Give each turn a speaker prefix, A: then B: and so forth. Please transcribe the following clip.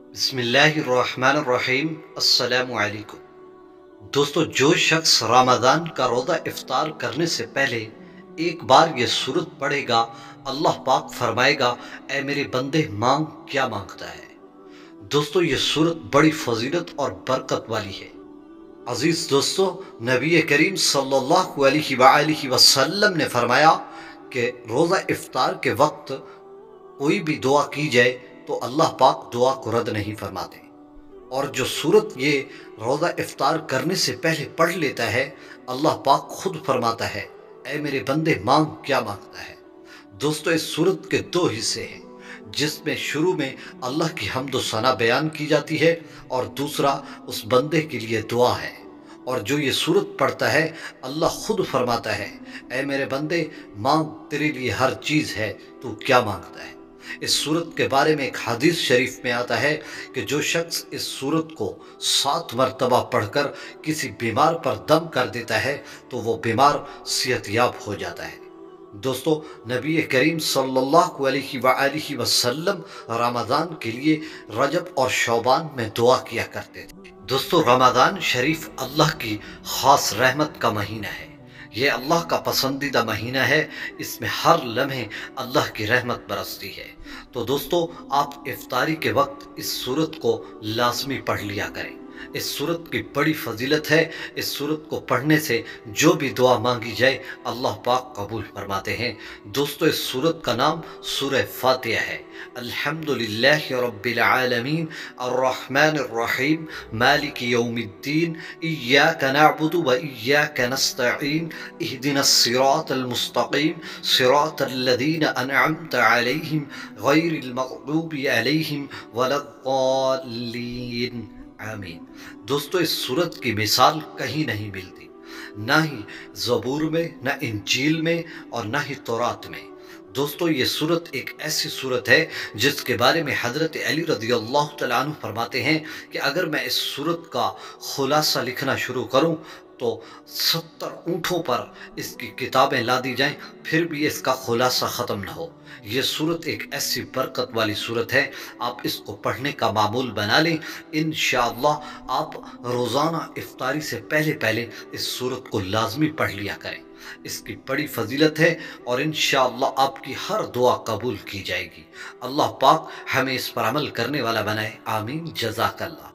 A: बिस्मिल्लाहिर्रहमानिर्रहीम। अस्सलामु अलैकुम। दोस्तों, जो शख्स रमज़ान का रोज़ा इफ्तार करने से पहले एक बार ये सूरत पढ़ेगा, अल्लाह पाक फरमाएगा, ऐ मेरे बंदे मांग क्या मांगता है। दोस्तों, ये सूरत बड़ी फजीलत और बरकत वाली है। अजीज दोस्तों, नबी करीम सल्लल्लाहु अलैहि वसल्लम ने फरमाया कि रोज़ा इफ्तार के वक्त कोई भी दुआ की जाए तो अल्लाह पाक दुआ को रद्द नहीं फरमाते। और जो सूरत ये रोज़ा इफ्तार करने से पहले पढ़ लेता है, अल्लाह पाक खुद फरमाता है, ऐ मेरे बंदे मांग क्या मांगता है। दोस्तों, इस सूरत के दो हिस्से हैं, जिसमें शुरू में अल्लाह की हम्द व सना बयान की जाती है और दूसरा उस बंदे के लिए दुआ है। और जो ये सूरत पढ़ता है, अल्लाह खुद फरमाता है, ऐ मेरे बंदे मांग, तेरे लिए हर चीज़ है, तू क्या मांगता है। इस सूरत के बारे में एक हदीस शरीफ में आता है कि जो शख्स इस सूरत को 7 मरतबा पढ़कर किसी बीमार पर दम कर देता है तो वो बीमार सेहतयाब हो जाता है। दोस्तों, नबी करीम सल्लल्लाहु अलैहि वसल्लम रमज़ान के लिए रजब और शौबान में दुआ किया करते थे। दोस्तों, रमज़ान शरीफ अल्लाह की ख़ास रहमत का महीना है। ये अल्लाह का पसंदीदा महीना है। इसमें हर लम्हे अल्लाह की रहमत बरसती है। तो दोस्तों, आप इफ्तारी के वक्त इस सूरत को लाजमी पढ़ लिया करें। इस सूरत की बड़ी फजीलत है। इस सूरत को पढ़ने से जो भी दुआ मांगी जाए, अल्लाह पाक कबूल फरमाते हैं। दोस्तों, इस सूरत का नाम सूरह फातिहा है। अल्हम्दुलिल्लाहि रब्बिल आलमीन, अर्रहमानिर रहीम, मालिकि यौमिद्दीन, इय्याका नअबुदु व इय्याका नस्तईन, इहदिनस सिरातल मुस्तकीम, सिरातल लज़ीना अनअमता अलैहिम, गैरिल मग़दूबि अलैहिम वलद्दाल्लीन। आमीन। दोस्तों, इस सूरत की मिसाल कहीं नहीं मिलती, ना ही ज़बूर में, ना इंजील में और ना ही तौरात में। दोस्तों, ये सूरत एक ऐसी सूरत है जिसके बारे में हज़रत अली रज़ी अल्लाह तआला अन्हु फरमाते हैं कि अगर मैं इस सूरत का खुलासा लिखना शुरू करूं तो 70 ऊँटों पर इसकी किताबें ला दी जाएं, फिर भी इसका खुलासा ख़त्म न हो। ये सूरत एक ऐसी बरकत वाली सूरत है। आप इसको पढ़ने का मामूल बना लें। इंशाअल्लाह आप रोज़ाना इफ्तारी से पहले पहले इस सूरत को लाजमी पढ़ लिया करें। इसकी बड़ी फजीलत है और इंशाअल्लाह आपकी हर दुआ कबूल की जाएगी। अल्लाह पाक हमें इस पर अमल करने वाला बनाए। आमीन। जज़ाकल्लाह।